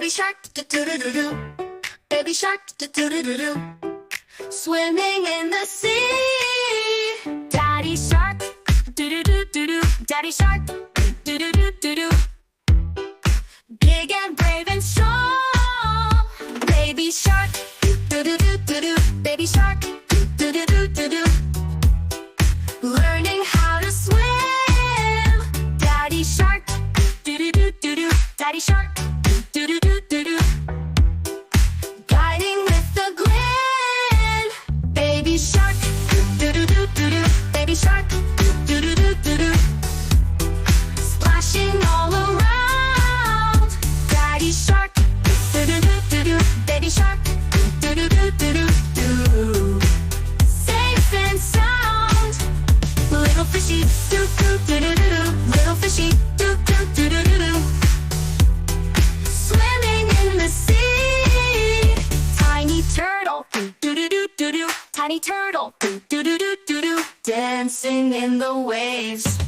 Baby shark, do-do-do-do-do. Baby shark, do-do-do-do-do. Swimming in the sea. Daddy shark, do-do-do-do-do. Daddy shark, do-do-do-do-do. Big and brave and strong. Baby shark, do-do-do-do-do. Baby shark, do-do-do-do-do. Learning how to swim. Daddy shark, do-do-do-do-do. Daddy shark, do-do-do-do-do. Guiding with the grin. Baby shark, do-do-do-do-do. Baby shark, do-do-do-do-do. Splashing all around. Daddy shark, do-do-do-do-do. Baby shark, do-do-do-do-do. Safe and sound. Little fishy, do-do-do-do-do. Little fishy, do-do-do-do-do. Swimming in the sea. Tiny turtle, do-do-do-do-do. Tiny turtle, do-do-do-do-do. Dancing in the waves.